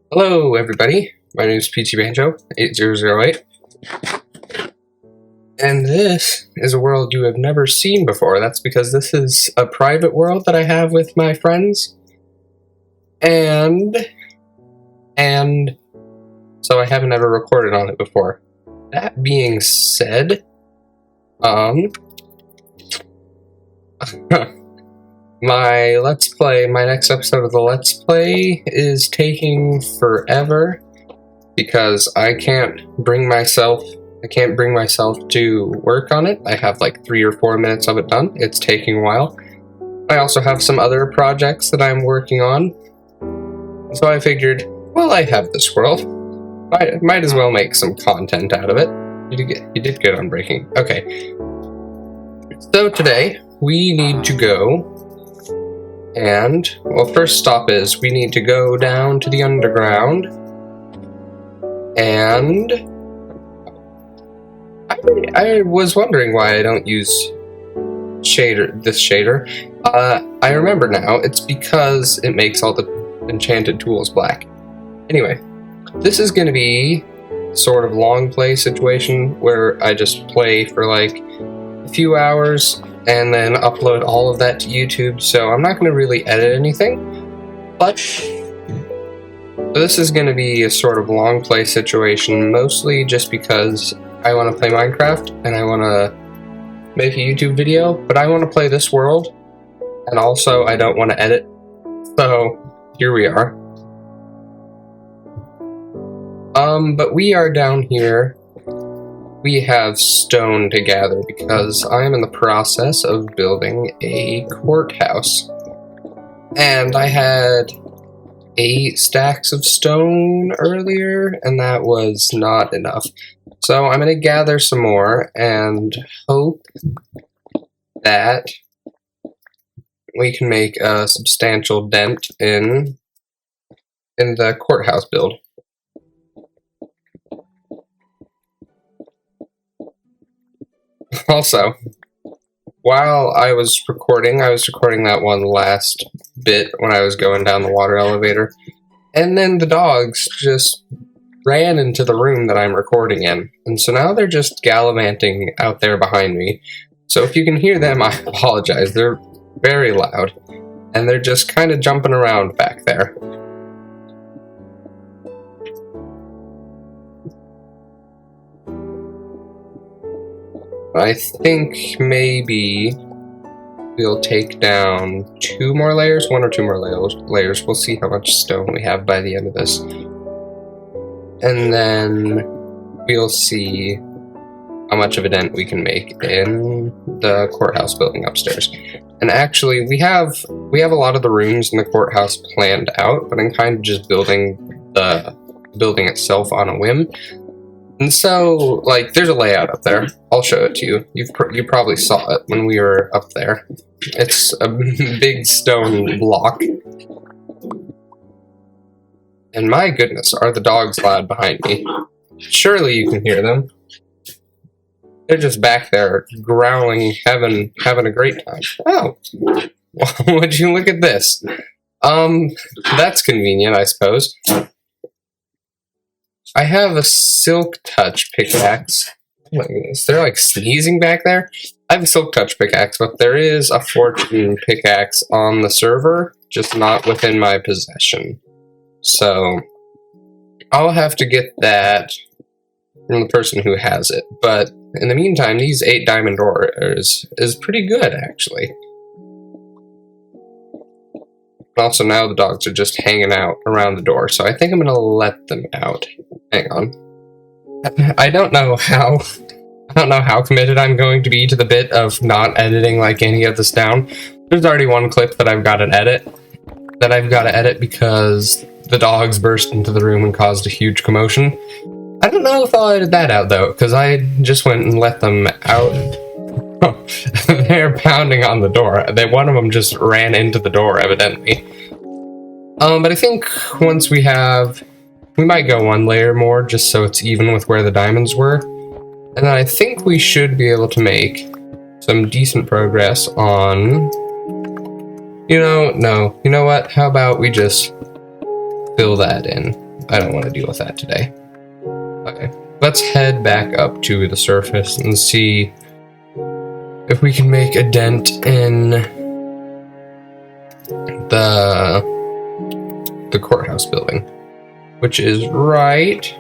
Hello everybody, my name is Peachy Banjo 8008, and this is a world you have never seen before. That's because this is a private world that I have with my friends, and so I haven't ever recorded on it before. That being said, my next episode of the Let's Play is taking forever because I can't bring myself to work on it. I have like 3 or 4 minutes of it done. It's taking a while. I also have some other projects that I'm working on. So I figured, well, I have this world. I might as well make some content out of it. You did good on breaking. Okay. So today we need to go. And, well, first stop is we need to go down to the underground, and I was wondering why I don't use this shader. I remember now, it's because it makes all the enchanted tools black. Anyway, this is going to be sort of long play situation where I just play for like a few hours and then upload all of that to YouTube, so I'm not going to really edit anything, but this is going to be a sort of long play situation, mostly just because I want to play Minecraft, and I want to make a YouTube video, but I want to play this world, and also I don't want to edit, so here we are. But we are down here. We have stone to gather because I am in the process of building a courthouse. And I had 8 stacks of stone earlier, and that was not enough. So I'm going to gather some more and hope that we can make a substantial dent in the courthouse build. Also, while I was recording that one last bit when I was going down the water elevator, and then the dogs just ran into the room that I'm recording in, and so now they're just gallivanting out there behind me. So if you can hear them, I apologize. They're very loud, and they're just kind of jumping around back there. I think maybe we'll take down 2 more layers, 1 or 2 more layers. We'll see how much stone we have by the end of this. And then we'll see how much of a dent we can make in the courthouse building upstairs. And actually, we have a lot of the rooms in the courthouse planned out, but I'm kind of just building the building itself on a whim. And so, like, there's a layout up there. I'll show it to you. You probably saw it when we were up there. It's a big stone block. And my goodness, are the dogs loud behind me. Surely you can hear them. They're just back there, growling, having a great time. Oh, would you look at this? That's convenient, I suppose. I have a silk touch pickaxe. Oh my goodness, they're like sneezing back there. I have a silk touch pickaxe, but there is a fortune pickaxe on the server, just not within my possession. So I'll have to get that from the person who has it. But in the meantime, these 8 diamond ore is pretty good, actually. Also, now the dogs are just hanging out around the door, so I think I'm gonna let them out. Hang on. I don't know how committed I'm going to be to the bit of not editing like any of this down. There's already one clip that I've got to edit because the dogs burst into the room and caused a huge commotion. I don't know if I'll edit that out though, because I just went and let them out. They're pounding on the door. One of them just ran into the door, evidently. But I think once we might go 1 layer more, just so it's even with where the diamonds were. And then I think we should be able to make some decent progress on... You know what? How about we just fill that in? I don't want to deal with that today. Okay, let's head back up to the surface and see if we can make a dent in the courthouse building, which is right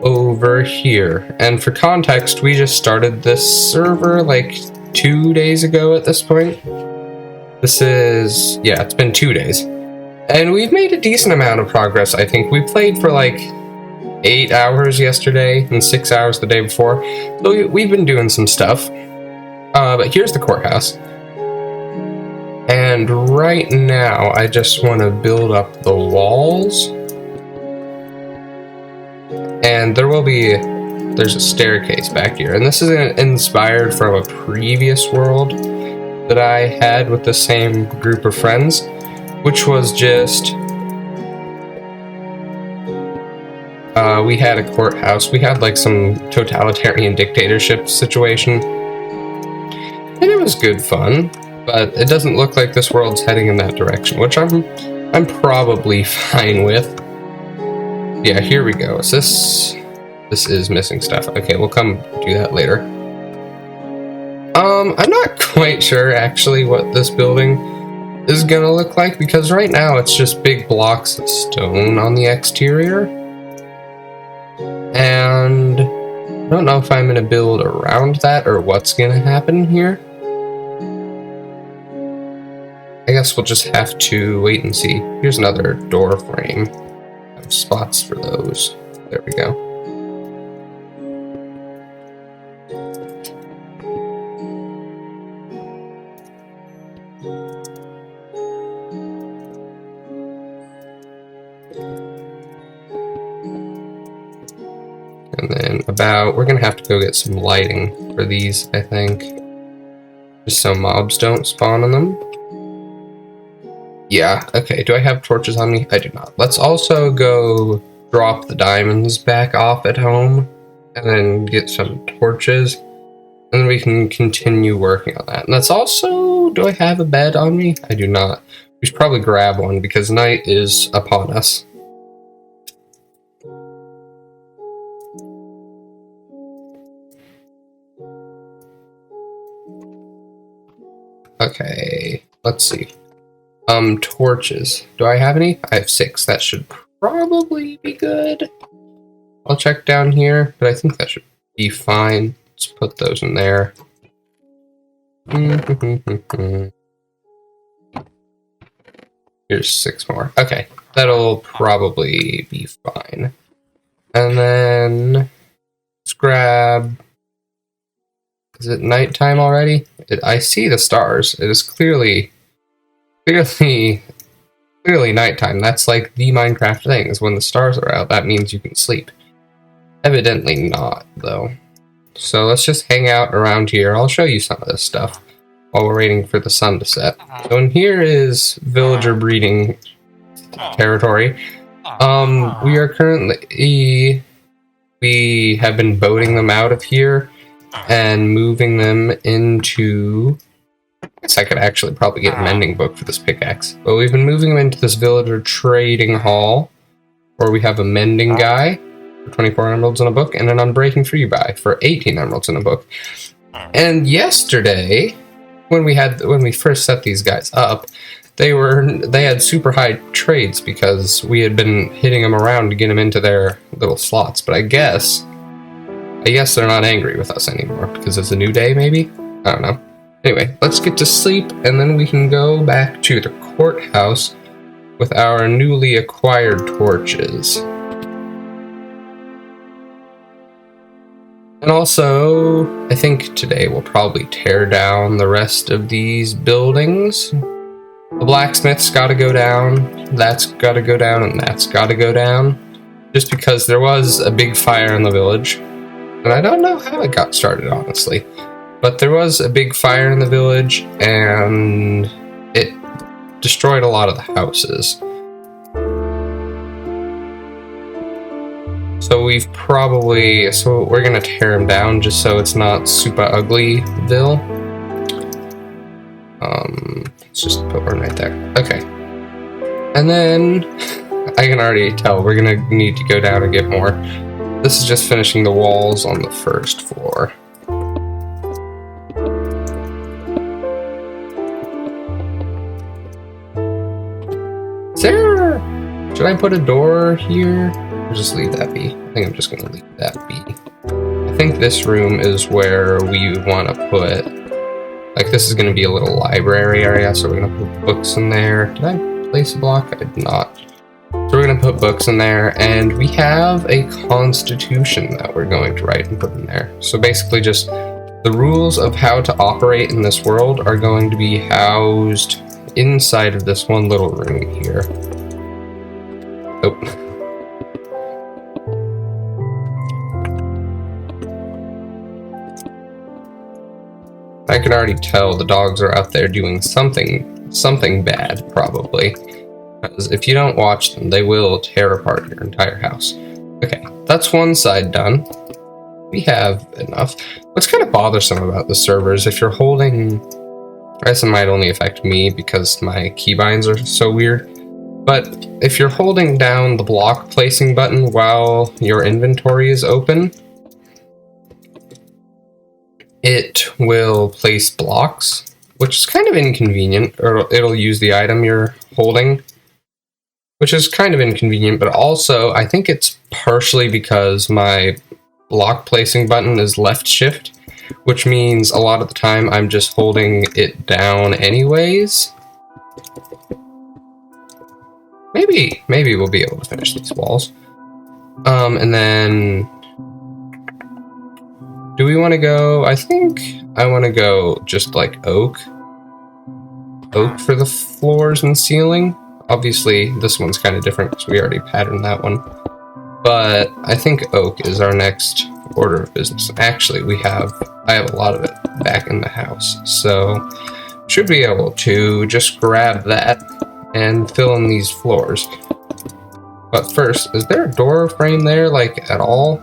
over here. And for context, we just started this server like 2 days ago at this point. This is, yeah, it's been 2 days. And we've made a decent amount of progress, I think. We played for like 8 hours yesterday and 6 hours the day before. So we've been doing some stuff. But here's the courthouse. And right now, I just want to build up the walls. And there's a staircase back here. And this is inspired from a previous world that I had with the same group of friends, which was just... we had a courthouse. We had like some totalitarian dictatorship situation. And it was good fun, but it doesn't look like this world's heading in that direction, which I'm probably fine with. Yeah, here we go. This is missing stuff. Okay, we'll come do that later. I'm not quite sure actually what this building is gonna look like, because right now it's just big blocks of stone on the exterior. And I don't know if I'm gonna build around that or what's gonna happen here. I guess we'll just have to wait and see. Here's another door frame. I have spots for those. There we go. And then we're gonna have to go get some lighting for these, I think. Just so mobs don't spawn on them. Yeah, okay, do I have torches on me? I do not. Let's also go drop the diamonds back off at home, and then get some torches, and then we can continue working on that. And that's also, do I have a bed on me? I do not. We should probably grab one, because night is upon us. Okay, let's see. Torches. Do I have any? I have 6. That should probably be good. I'll check down here, but I think that should be fine. Let's put those in there. Here's 6 more. Okay, that'll probably be fine. And then let's grab... Is it nighttime already? I see the stars. It is clearly nighttime. That's like the Minecraft thing, is when the stars are out, that means you can sleep. Evidently not, though. So let's just hang out around here. I'll show you some of this stuff while we're waiting for the sun to set. So in here is villager breeding territory. We are currently... We have been boating them out of here and moving them into... I guess I could actually probably get a mending book for this pickaxe. But we've been moving them into this villager trading hall, where we have a mending guy for 24 emeralds in a book, and an unbreaking 3 guy for 18 emeralds in a book. And yesterday, when we first set these guys up, they had super high trades because we had been hitting them around to get them into their little slots. But I guess they're not angry with us anymore because it's a new day, maybe? I don't know. Anyway, let's get to sleep, and then we can go back to the courthouse with our newly acquired torches. And also, I think today we'll probably tear down the rest of these buildings. The blacksmith's gotta go down, that's gotta go down, and that's gotta go down. Just because there was a big fire in the village. And I don't know how it got started, honestly. But there was a big fire in the village, and it destroyed a lot of the houses. So we're gonna tear them down just so it's not super uglyville. Let's just put one right there. Okay. And then I can already tell we're gonna need to go down and get more. This is just finishing the walls on the first floor. Should I put a door here? Or just leave that be? I think I'm just gonna leave that be. I think this room is where we want to put, like, this is gonna be a little library area, so we're gonna put books in there. Did I place a block? I did not. So we're gonna put books in there, and we have a constitution that we're going to write and put in there. So basically just the rules of how to operate in this world are going to be housed inside of this one little room here. Oh. I can already tell the dogs are out there doing something bad, probably. Because if you don't watch them, they will tear apart your entire house. Okay, that's one side done. We have enough. What's kind of bothersome about the servers, if you're holding... I guess it might only affect me because my keybinds are so weird. But if you're holding down the block placing button while your inventory is open, it will place blocks, which is kind of inconvenient, or it'll use the item you're holding, which is kind of inconvenient, but also I think it's partially because my block placing button is left shift, which means a lot of the time I'm just holding it down anyways. Maybe we'll be able to finish these walls. And then... do we want to go... I think I want to go just like oak. Oak for the floors and ceiling. Obviously, this one's kind of different because we already patterned that one. But I think oak is our next order of business. Actually, I have a lot of it back in the house. So, should be able to just grab that and fill in these floors. But first, is there a door frame there, like, at all?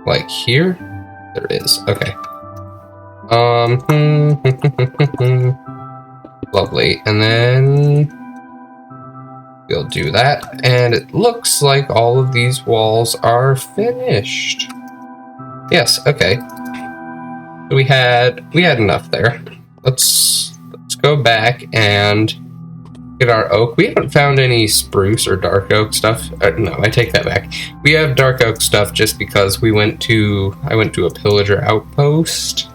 Like here? There is. Okay. Lovely. And then we'll do that. And it looks like all of these walls are finished. Yes, okay. We had enough there. Let's go back and get our oak. We haven't found any spruce or dark oak stuff. No, I take that back. We have dark oak stuff just because I went to a pillager outpost,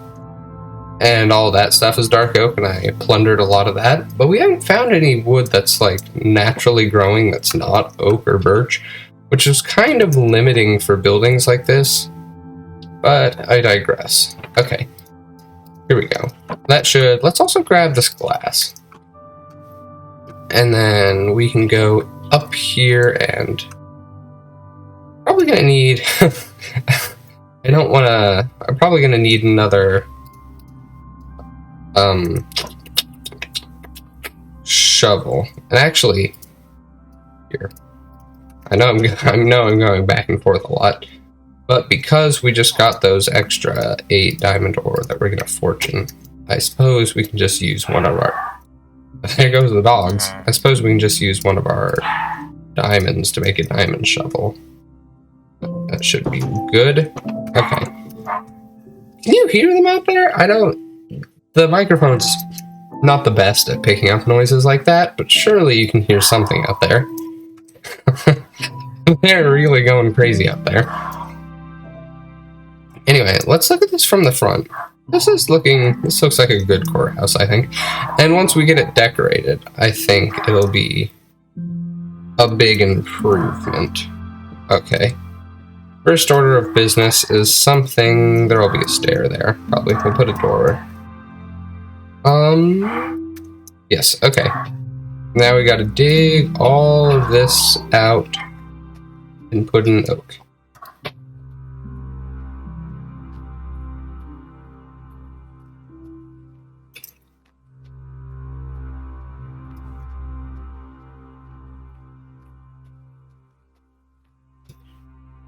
and all that stuff is dark oak, and I plundered a lot of that. But we haven't found any wood that's like naturally growing that's not oak or birch, which is kind of limiting for buildings like this. But I digress. Okay, here we go. Let's also grab this glass. And then we can go up here and probably gonna need I'm probably gonna need another shovel. And actually here, I know I'm going back and forth a lot, but because we just got those extra 8 diamond ore that we're gonna fortune, I suppose we can just use one of our... There goes the dogs. I suppose we can just use one of our diamonds to make a diamond shovel. That should be good. Okay. Can you hear them out there? The microphone's not the best at picking up noises like that, but surely you can hear something out there. They're really going crazy out there. Anyway, let's look at this from the front. This looks like a good courthouse, I think. And once we get it decorated, I think it'll be a big improvement. Okay. First order of business is something... There'll be a stair there. Probably. We'll put a door. Yes, okay. Now we gotta dig all of this out and put in oak.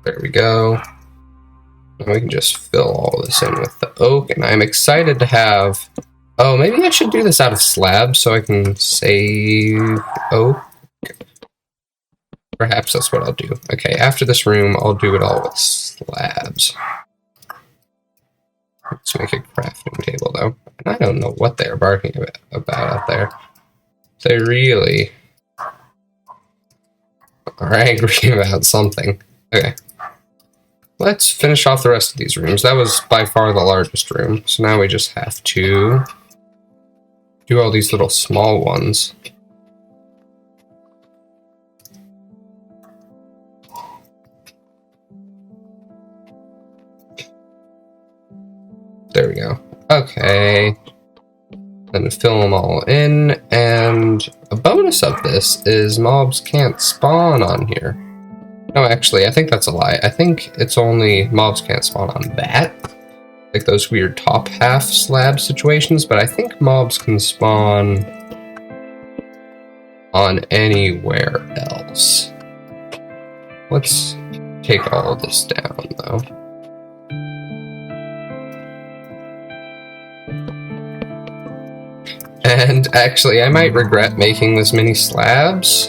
There we go. And we can just fill all this in with the oak, and I'm excited to have... Oh, maybe I should do this out of slabs so I can save oak. Perhaps that's what I'll do. Okay, after this room, I'll do it all with slabs. Let's make a crafting table, though. And I don't know what they're barking about out there. They really are angry about something. Okay. Let's finish off the rest of these rooms. That was by far the largest room. So now we just have to do all these little small ones. There we go. Okay. Then fill them all in, and a bonus of this is mobs can't spawn on here. No, actually, I think that's a lie. I think it's only mobs can't spawn on that. Like those weird top half slab situations, but I think mobs can spawn on anywhere else. Let's take all this down, though. And actually, I might regret making this many slabs,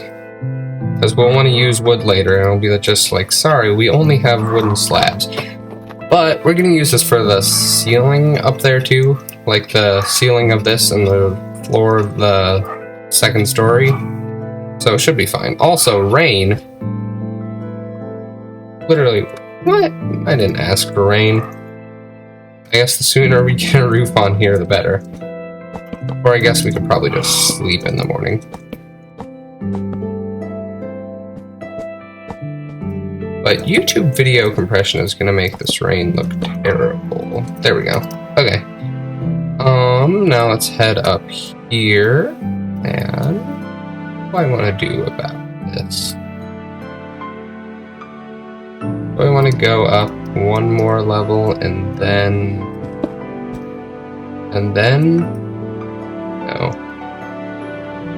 because we'll want to use wood later, and it'll be just like, sorry, we only have wooden slabs. But we're going to use this for the ceiling up there too, like the ceiling of this and the floor of the second story. So it should be fine. Also, rain. Literally, what? I didn't ask for rain. I guess the sooner we get a roof on here, the better. Or I guess we could probably just sleep in the morning. But YouTube video compression is going to make this rain look terrible. There we go. Okay. Now let's head up here. And what do I want to do about this? Do I want to go up one more level and then... No.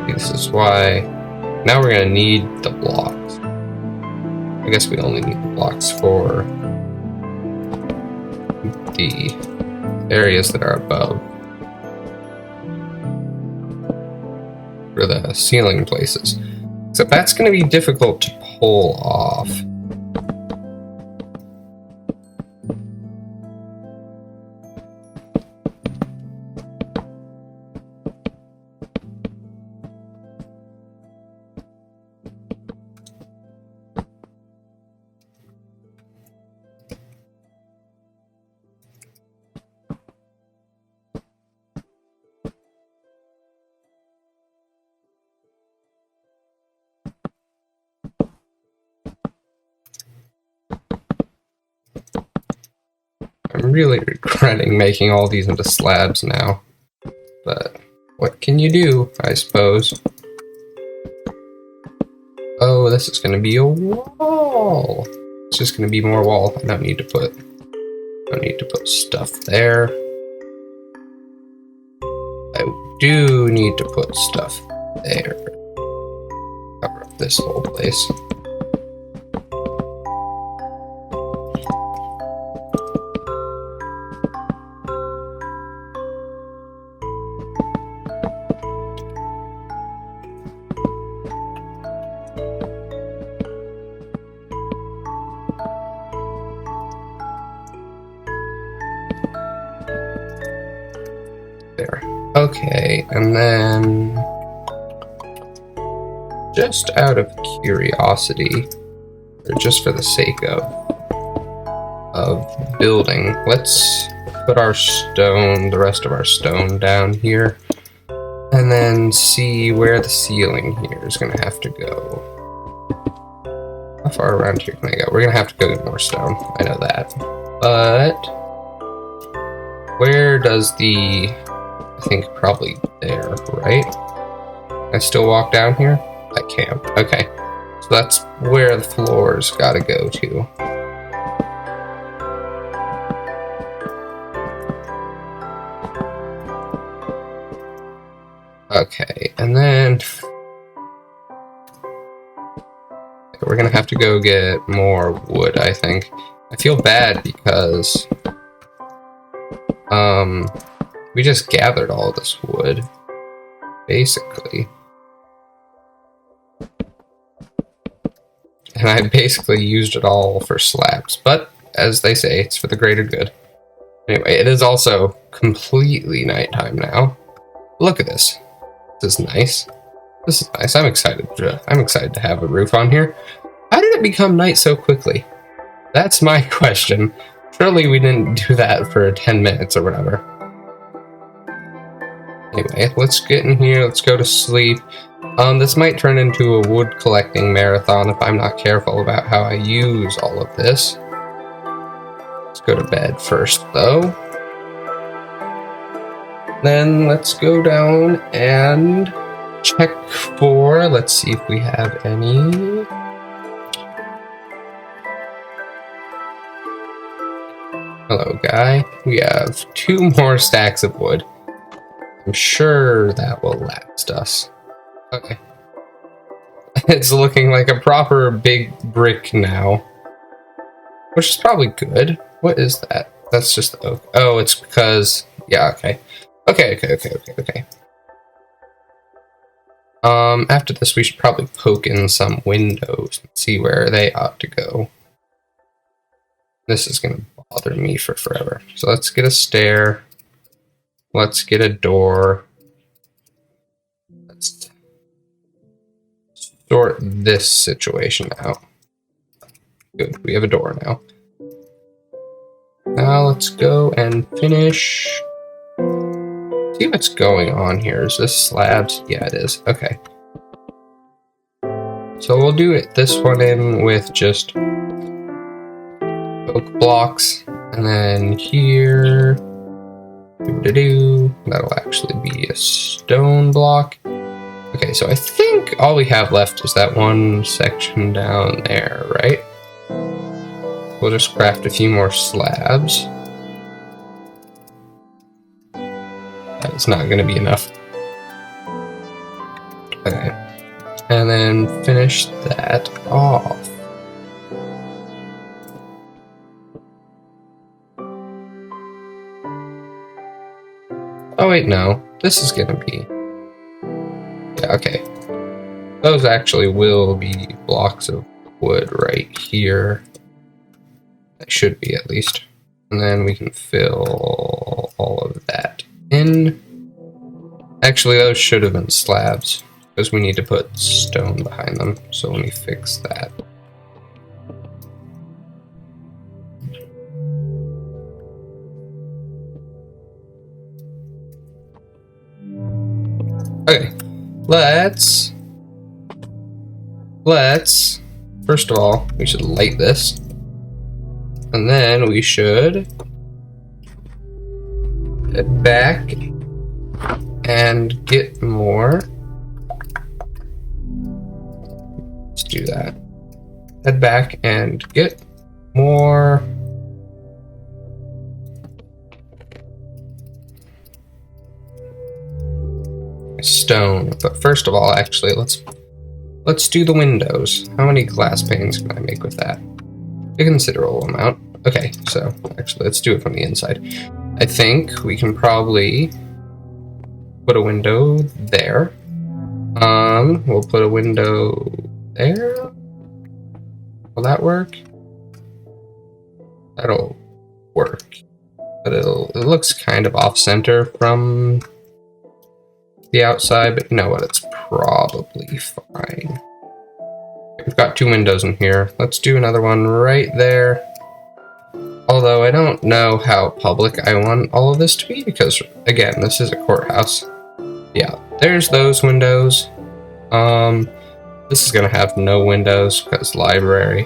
This is why... Now we're going to need the blocks. I guess we only need the blocks for the areas that are above. For the ceiling places. Except that's going to be difficult to pull off. I'm really regretting making all these into slabs now. But what can you do, I suppose? Oh, this is going to be a wall. It's just going to be more wall. I don't need to put stuff there. I do need to put stuff there. Cover up this whole place. There. Okay, and then just out of curiosity, or just for the sake of building, let's put our stone, the rest of our stone down here, and then see where the ceiling here is going to have to go. How far around here can I go? We're going to have to go get more stone, I know that. But where does the... I think probably there, right? Can I still walk down here? I can't. Okay. So that's where the floors gotta go to. Okay, and then... we're gonna have to go get more wood, I think. I feel bad because... we just gathered all this wood, basically. and I basically used it all for slabs. But, as they say, it's for the greater good. Anyway, it is also completely nighttime now. Look at this. This is nice. This is nice. I'm excited to have a roof on here. How did it become night so quickly? That's my question. Surely we didn't do that for 10 minutes or whatever. Anyway, let's get in here. Let's go to sleep. This might turn into a wood collecting marathon if I'm not careful about how I use all of this. Let's go to bed first, though. Then let's go down and check for, let's see if we have any. Hello, guy. We have 2 more stacks of wood. I'm sure that will last us. Okay. It's looking like a proper big brick now. Which is probably good. What is that? That's just the oak. Oh, it's because... Yeah, okay. Okay. After this, we should probably poke in some windows and see where they ought to go. This is going to bother me for forever. So let's get a stair. Let's get a door. Let's sort this situation out. Good, we have a door now. Now let's go and finish. See what's going on here. Is this slabs? Yeah, it is. Okay. So we'll do it this one in with just oak blocks, and then here, that'll actually be a stone block. Okay, so I think all we have left is that one section down there, right? We'll just craft a few more slabs. That is not going to be enough. Okay, and then finish that off. Oh wait, no. This is gonna be... Yeah, okay. Those actually will be blocks of wood right here. That should be, at least. And then we can fill all of that in. Actually, those should have been slabs, because we need to put stone behind them. So let me fix that. Okay, let's, first of all, we should light this, and then we should head back and get more. Let's do that. Head back and get more stone. But first of all, actually, let's do the windows. How many glass panes can I make with that? A considerable amount. Okay, so actually let's do it from the inside. I think we can probably put a window there. We'll put a window there. Will that work? That'll work. But it looks kind of off center from the outside, but you know what, it's probably fine. We've got 2 windows in here. Let's do another one right there. Although I don't know how public I want all of this to be, because again, this is a courthouse. Yeah, there's those windows. This is gonna have no windows because library.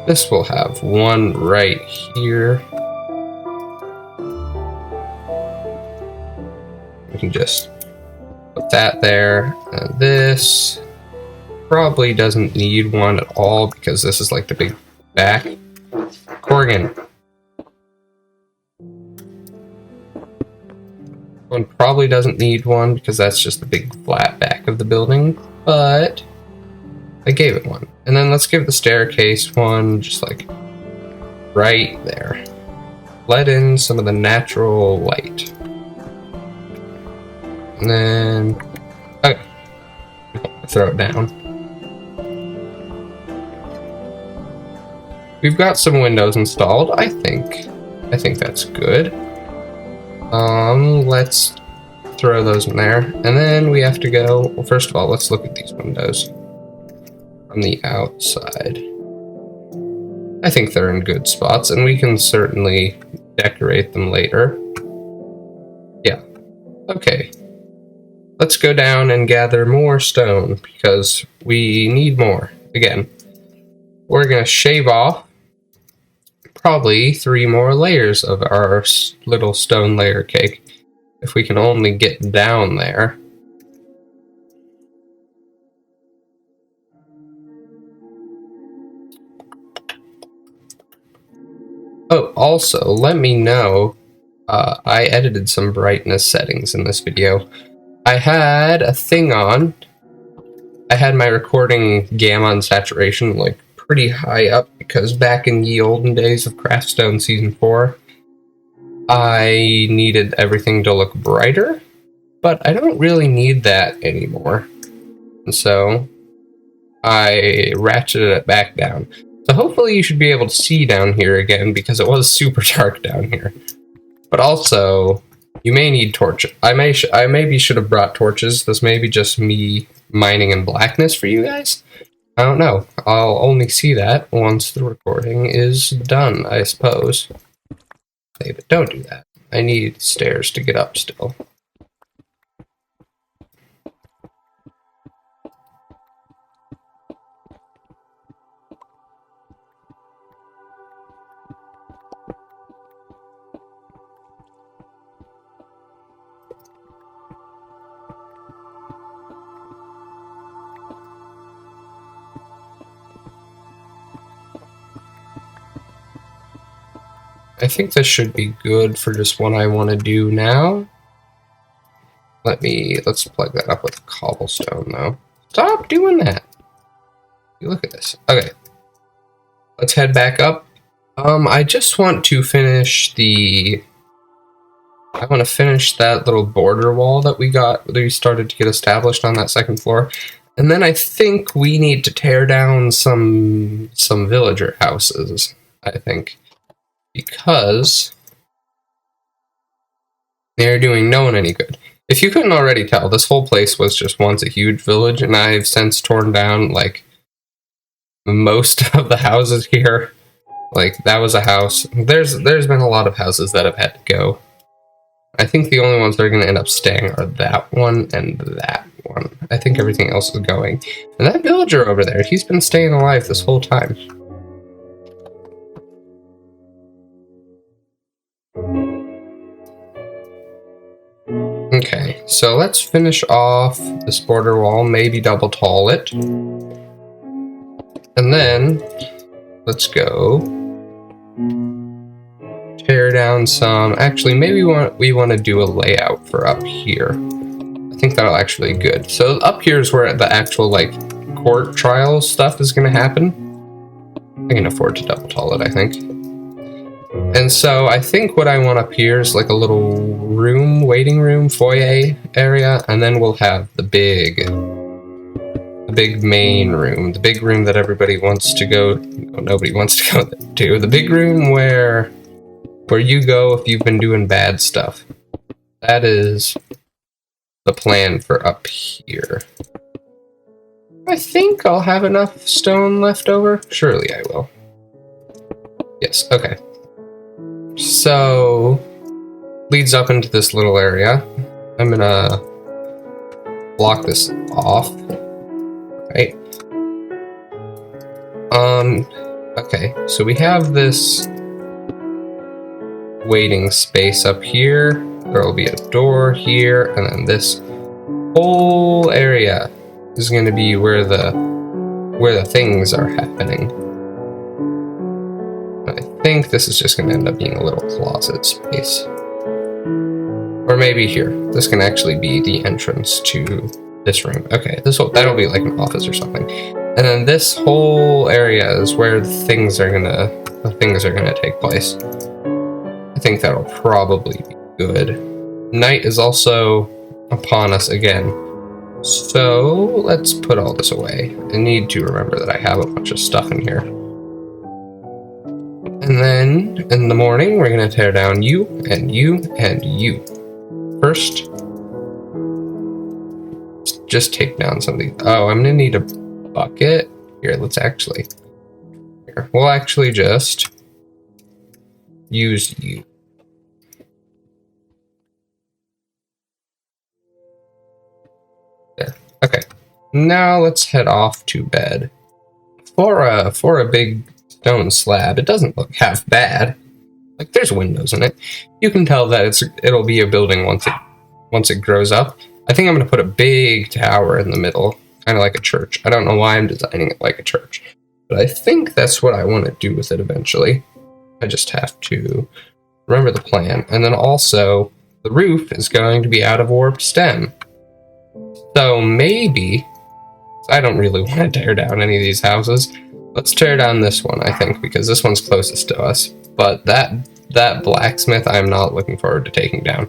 This will have one right here. We can just put that there, and this probably doesn't need one at all because this is like the big back. Corrigan. One probably doesn't need one because that's just the big flat back of the building, but I gave it one. And then let's give the staircase one just like right there. Let in some of the natural light. And then, okay, throw it down. we've got some windows installed. I think that's good. Let's throw those in there. And then we have to go, well, first of all, let's look at these windows from the outside. I think they're in good spots, and we can certainly decorate them later. Yeah. Okay. Let's go down and gather more stone, because we need more. Again, we're going to shave off probably 3 more layers of our little stone layer cake, if we can only get down there. Oh, also, let me know, I edited some brightness settings in this video. I had a thing on. I had my recording gamma and saturation like pretty high up, because back in the olden days of Craftstone Season 4, I needed everything to look brighter, but I don't really need that anymore. And so I ratcheted it back down. So hopefully you should be able to see down here again, because it was super dark down here. But also, you may need torches. I maybe should have brought torches. This may be just me mining in blackness for you guys. I don't know. I'll only see that once the recording is done, I suppose. Hey, but don't do that. I need stairs to get up still. I think this should be good for just what I want to do now. Let's plug that up with cobblestone though. Stop doing that. Look at this. Okay. Let's head back up. I just want to finish I want to finish that little border wall that we started to get established on that second floor. And then I think we need to tear down some villager houses, I think. Because they're doing no one any good. If you couldn't already tell, this whole place was just once a huge village, and I've since torn down, like, most of the houses here. Like, that was a house. There's been a lot of houses that have had to go. I think the only ones that are going to end up staying are that one and that one. I think everything else is going. And that villager over there, he's been staying alive this whole time. Okay, so let's finish off this border wall, maybe double tall it. And then, let's go tear down some. Actually, maybe we want to do a layout for up here. I think that'll actually be good. So up here is where the actual, like, court trial stuff is going to happen. I can afford to double tall it, I think. And so I think what I want up here is like a little room, waiting room, foyer area, and then we'll have the big main room, the big room that everybody wants to go, no, nobody wants to go to, the big room where you go if you've been doing bad stuff. That is the plan for up here. I think I'll have enough stone left over. Surely I will. Yes, okay. So, leads up into this little area. I'm gonna block this off. Right. Okay, so we have this waiting space up here. There will be a door here, and then this whole area is going to be where the things are happening. I think this is just going to end up being a little closet space. Or maybe here. This can actually be the entrance to this room. Okay, that'll be like an office or something. And then this whole area is where the things are gonna take place. I think that'll probably be good. Night is also upon us again. So let's put all this away. I need to remember that I have a bunch of stuff in here. And then, in the morning, we're gonna tear down you, and you, and you. First, just take down some of these. Oh, I'm gonna need a bucket. Here, let's actually... Here, we'll actually just use you. There. Okay. Now let's head off to bed. For a big stone slab, it doesn't look half bad. Like, there's windows in it. You can tell that it'll be a building once it grows up. I think I'm gonna put a big tower in the middle, kind of like a church. I don't know why I'm designing it like a church, but I think that's what I want to do with it eventually. I just have to remember the plan. And then also, the roof is going to be out of warped stem. So maybe, I don't really want to tear down any of these houses. Let's tear down this one, I think, because this one's closest to us. But that blacksmith, I'm not looking forward to taking down.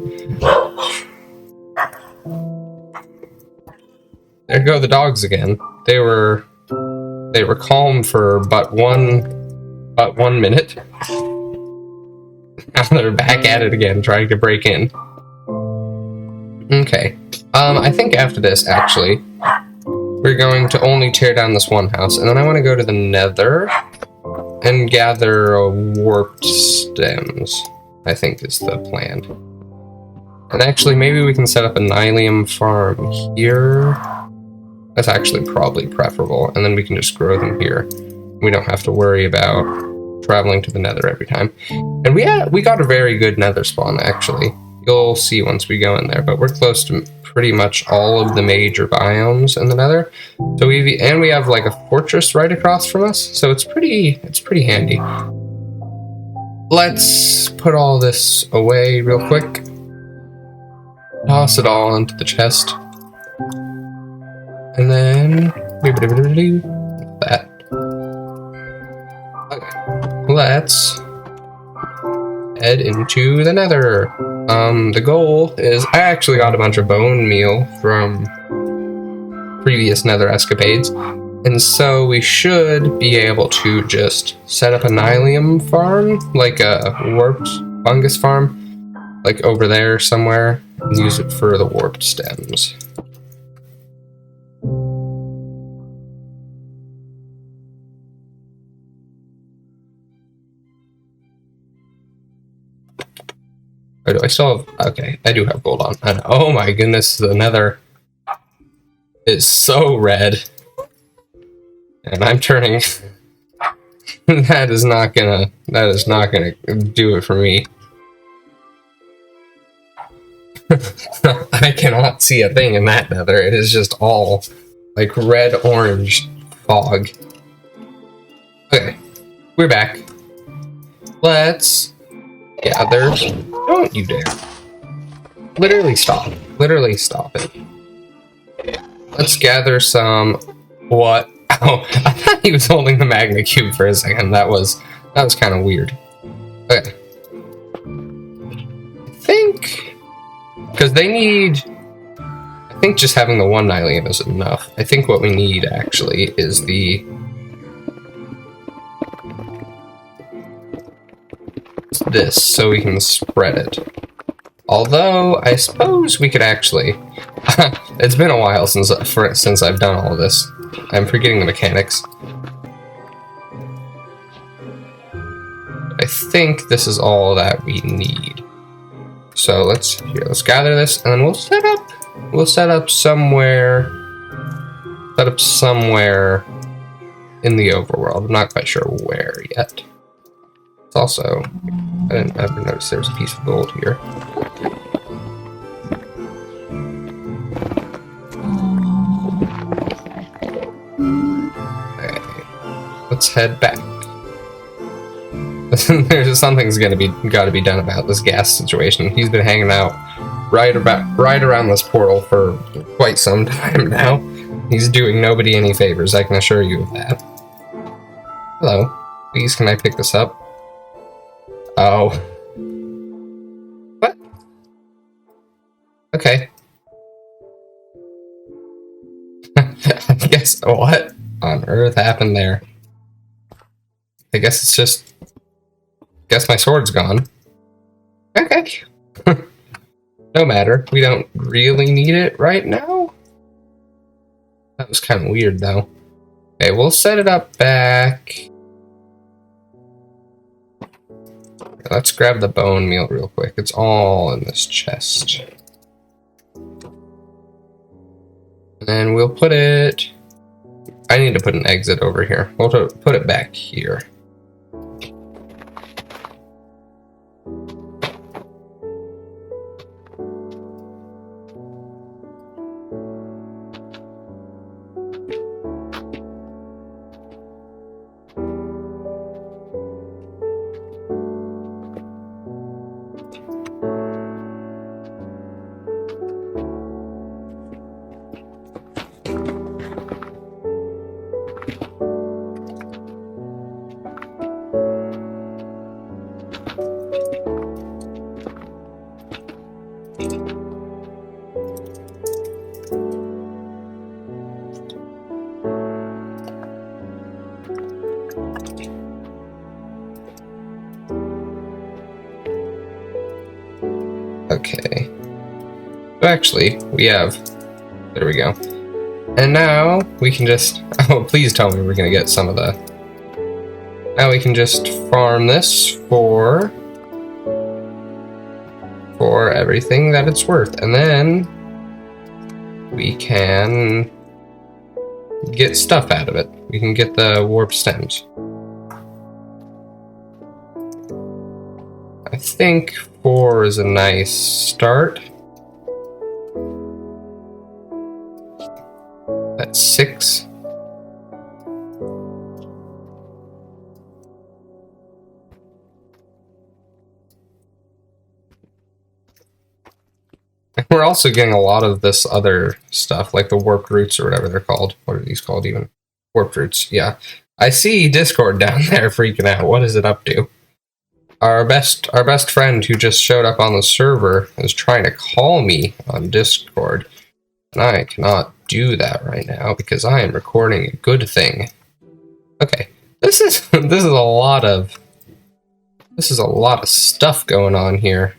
There go the dogs again. They were calm for but one minute. Now they're back at it again, trying to break in. Okay. I think after this, actually, we're going to only tear down this one house, and then I want to go to the Nether and gather warped stems, I think is the plan. And actually, maybe we can set up a nylium farm here. That's actually probably preferable, and then we can just grow them here. We don't have to worry about traveling to the Nether every time. And we got a very good Nether spawn, actually. You'll see once we go in there, but we're close to pretty much all of the major biomes in the Nether. So we have like a fortress right across from us, so it's pretty handy. Let's put all this away real quick. Toss it all into the chest. And then that. Okay. Let's head into the Nether. The goal is, I actually got a bunch of bone meal from previous Nether escapades, and so we should be able to just set up a nylium farm, like a warped fungus farm, like over there somewhere, and use it for the warped stems. Or do I still have... Okay, I do have gold on. And oh my goodness, the Nether is so red. And I'm turning... that is not gonna do it for me. I cannot see a thing in that Nether. It is just all like red-orange fog. Okay, we're back. Let's gather. Don't you dare. Literally stop. Literally stop it. Let's gather some... What? Oh, I thought he was holding the magma cube for a second. That was kind of weird. Okay. I think... Because they need... I think just having the one nylium is enough. I think what we need, actually, is the... this, so we can spread it. Although, I suppose we could actually... It's been a while since I've done all of this. I'm forgetting the mechanics. I think this is all that we need. So let's gather this, and then we'll set up somewhere in the overworld. I'm not quite sure where yet. It's also, I didn't ever notice there was a piece of gold here. Okay, let's head back. There's something's gotta be done about this gas situation. He's been hanging out right around this portal for quite some time now. He's doing nobody any favors, I can assure you of that. Hello, please can I pick this up? Oh. What? Okay. I guess, what on earth happened there? I guess it's just Guess my sword's gone. Okay. No matter. We don't really need it right now. That was kind of weird, though. Okay, we'll set it up back. Let's grab the bone meal real quick. It's all in this chest. And then we'll put it... I need to put an exit over here. We'll put it back here. Okay. So actually, we have... There we go. And now we can just... Oh, please tell me we're going to get some of the... Now we can just farm this for everything that it's worth. And then we can get stuff out of it. We can get the warp stems. I think 4 is a nice start. That's 6. We're also getting a lot of this other stuff, like the warped roots or whatever they're called. What are these called even? Warped roots, yeah. I see Discord down there freaking out. What is it up to? Our best friend who just showed up on the server is trying to call me on Discord. And I cannot do that right now because I am recording a good thing. Okay. This is a lot of stuff going on here.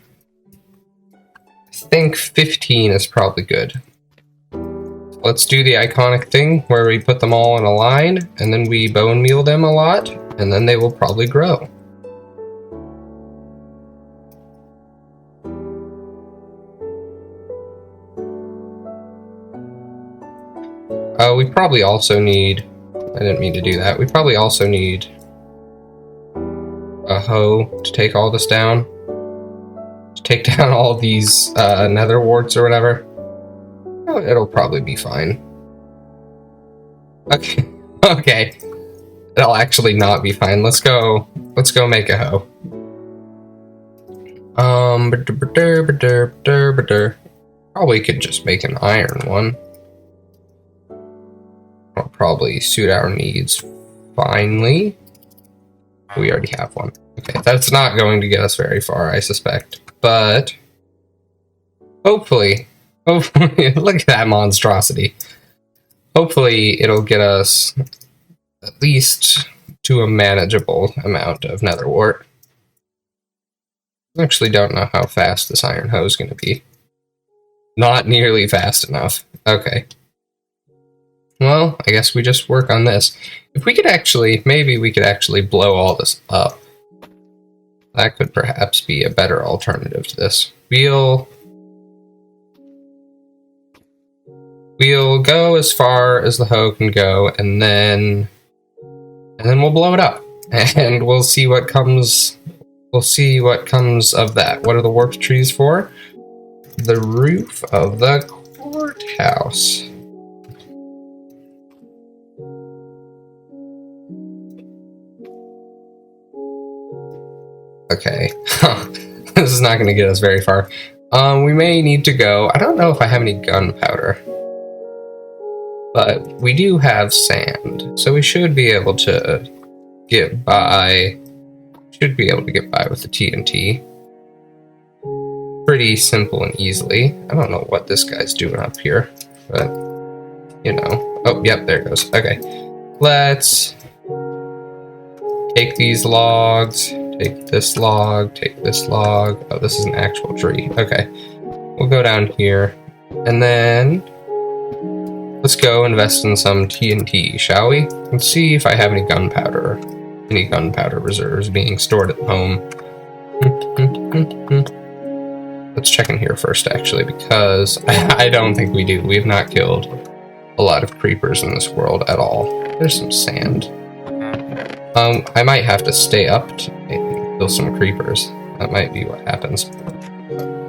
I think 15 is probably good. Let's do the iconic thing where we put them all in a line and then we bone meal them a lot and then they will probably grow. We probably also need... I didn't mean to do that. We probably also need a hoe to take all this down. To take down all these nether warts or whatever. Oh, it'll probably be fine. Okay. Okay. It'll actually not be fine. Let's go make a hoe. Probably could just make an iron one. Will probably suit our needs finally. We already have one. Okay, that's not going to get us very far, I suspect. But hopefully, look at that monstrosity. Hopefully it'll get us at least to a manageable amount of nether wart. I actually don't know how fast this iron hoe is going to be. Not nearly fast enough. Okay. Well, I guess we just work on this. If we could actually, maybe we could actually blow all this up. That could perhaps be a better alternative to this. We'll go as far as the hoe can go, and then we'll blow it up, and we'll see what comes. We'll see what comes of that. What are the warp trees for? The roof of the courthouse. Okay, this is not going to get us very far. We may need to go... I don't know if I have any gunpowder. But we do have sand, so we should be able to get by... Should be able to get by with the TNT. Pretty simple and easily. I don't know what this guy's doing up here, but... You know. Oh, yep, there it goes. Okay. Let's... take these logs... Take this log, take this log. Oh, this is an actual tree. Okay. We'll go down here. And then let's go invest in some TNT, shall we? Let's see if I have any gunpowder reserves being stored at home. Let's check in here first, actually, because I don't think we do. We have not killed a lot of creepers in this world at all. There's some sand. I might have to stay up to kill some creepers. That might be what happens.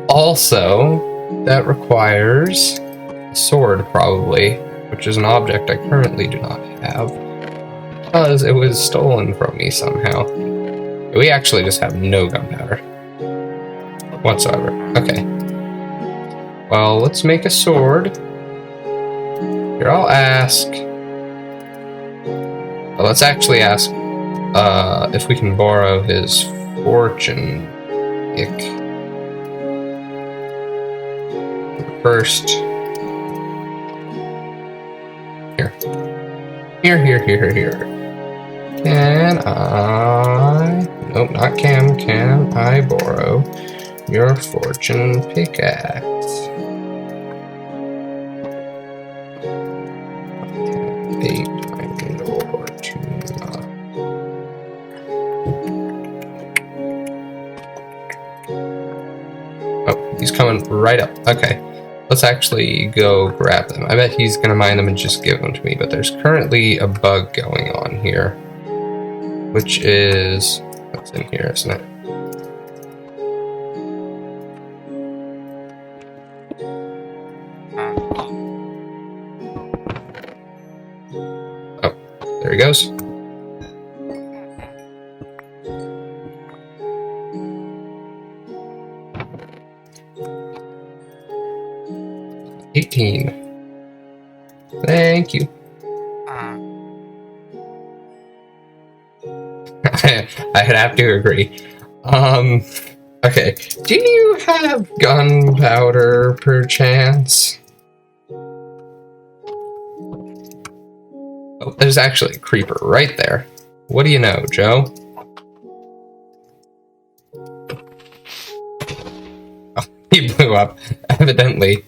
Also, that requires a sword, probably, which is an object I currently do not have, because it was stolen from me somehow. We actually just have no gunpowder whatsoever. Okay. Well, let's make a sword. Here, I'll ask. Well, let's actually ask if we can borrow his fortune pick. First. Here. Here. Can I... Nope, not can. Can I borrow your fortune pickaxe? 8 diamond or 2. Oh, he's coming right up. Okay. Let's actually go grab them. I bet he's gonna mine them and just give them to me, but there's currently a bug going on here. Which is... What's in here, isn't it? Oh, there he goes. $18. Thank you. I'd have to agree. Okay. Do you have gunpowder, perchance? Oh, there's actually a creeper right there. What do you know, Joe? Oh, he blew up. Evidently,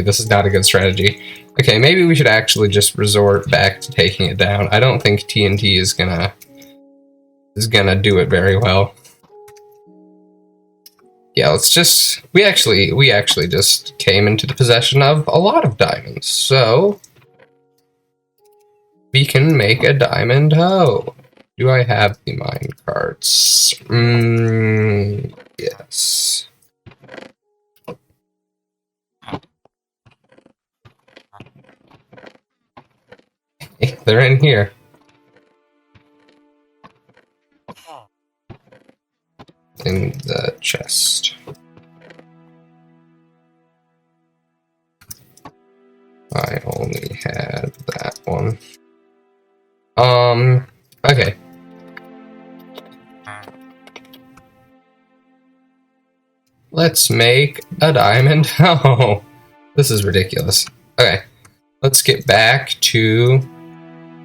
this is not a good strategy. Okay, maybe we should actually just resort back to taking it down. I don't think TNT is gonna do it very well. Yeah, let's just... We actually just came into the possession of a lot of diamonds, so... We can make a diamond hoe. Do I have the mine carts? Yes. They're in here. In the chest. I only had that one. Okay. Let's make a diamond. Oh, this is ridiculous. Okay, let's get back to...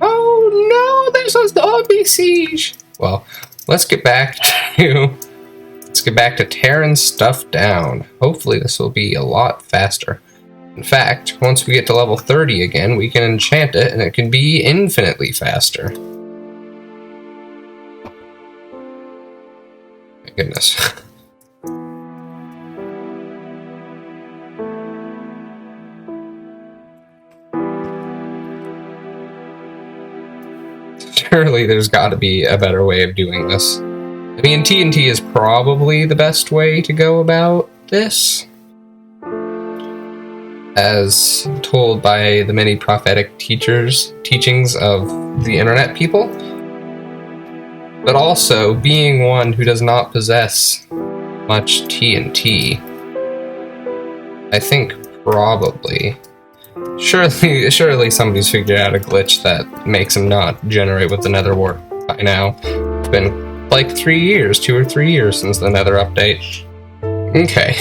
Oh no, there's a zombie siege! Well, let's get back to tearing stuff down. Hopefully this will be a lot faster. In fact, once we get to level 30 again, we can enchant it and it can be infinitely faster. My goodness. Surely there's got to be a better way of doing this. I mean, TNT is probably the best way to go about this, as told by the many prophetic teachings of the internet people. But also, being one who does not possess much TNT, I think probably... Surely somebody's figured out a glitch that makes him not generate with the nether wart by now. It's been like 3 years, 2 or 3 years since the nether update. Okay.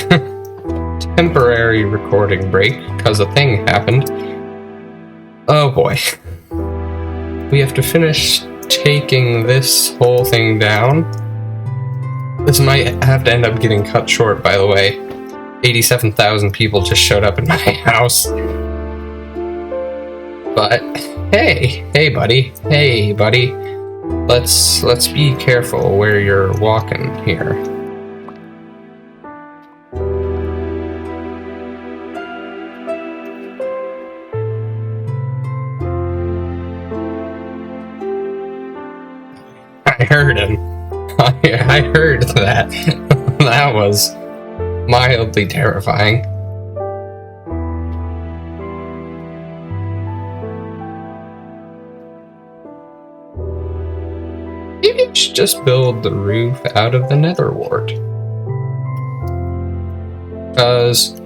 Temporary recording break, because a thing happened. Oh boy. We have to finish taking this whole thing down. This might have to end up getting cut short, by the way. 87,000 people just showed up in my house. But hey buddy. Let's be careful where you're walking here. I heard him. I heard that. That was mildly terrifying. Maybe I should just build the roof out of the nether wart. Cause,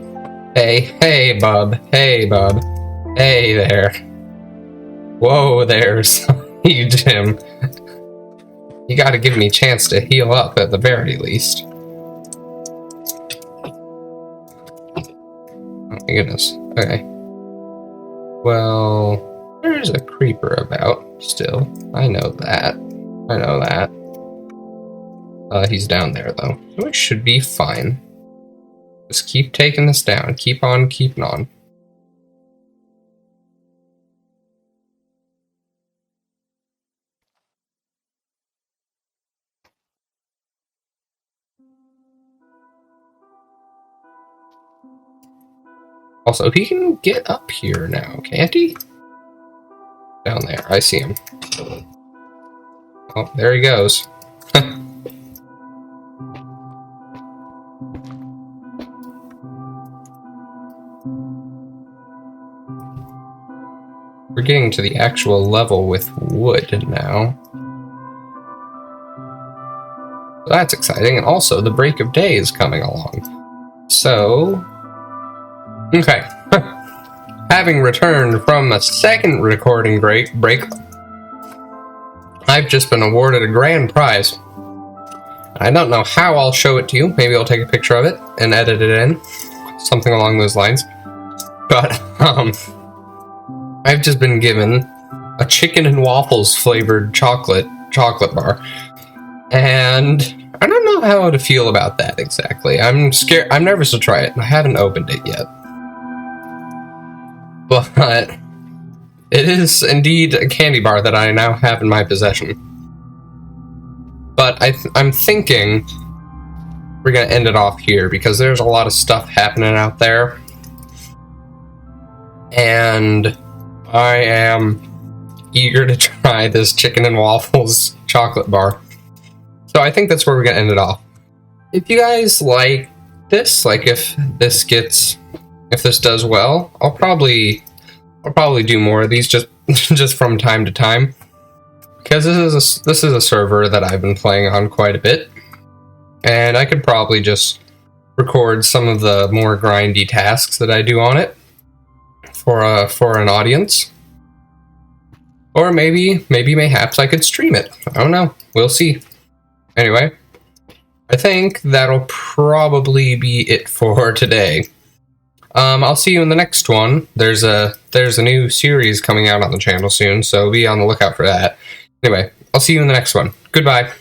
hey bub, hey there. Whoa there, you Jim. You gotta give me a chance to heal up at the very least. Oh my goodness. Okay. Well, there's a creeper about still. I know that. He's down there though. So it should be fine. Just keep taking this down. Keep on keeping on. Also, he can get up here now, can't he? Down there, I see him. Oh, there he goes. We're getting to the actual level with wood now. That's exciting, and also the break of day is coming along. So... okay. Having returned from a second recording break, I've just been awarded a grand prize. I don't know how I'll show it to you. Maybe I'll take a picture of it and edit it in. Something along those lines. But, I've just been given a chicken and waffles flavored chocolate bar. And I don't know how to feel about that exactly. I'm scared. I'm nervous to try it. I haven't opened it yet. But it is indeed a candy bar that I now have in my possession. But I'm thinking we're going to end it off here because there's a lot of stuff happening out there. And I am eager to try this chicken and waffles chocolate bar. So I think that's where we're going to end it off. If you guys like this, like if this does well, I'll probably do more of these just from time to time, because this is a server that I've been playing on quite a bit, and I could probably just record some of the more grindy tasks that I do on it for an audience, or mayhaps I could stream it. I don't know. We'll see. Anyway, I think that'll probably be it for today. I'll see you in the next one. There's a new series coming out on the channel soon, so be on the lookout for that. Anyway, I'll see you in the next one. Goodbye.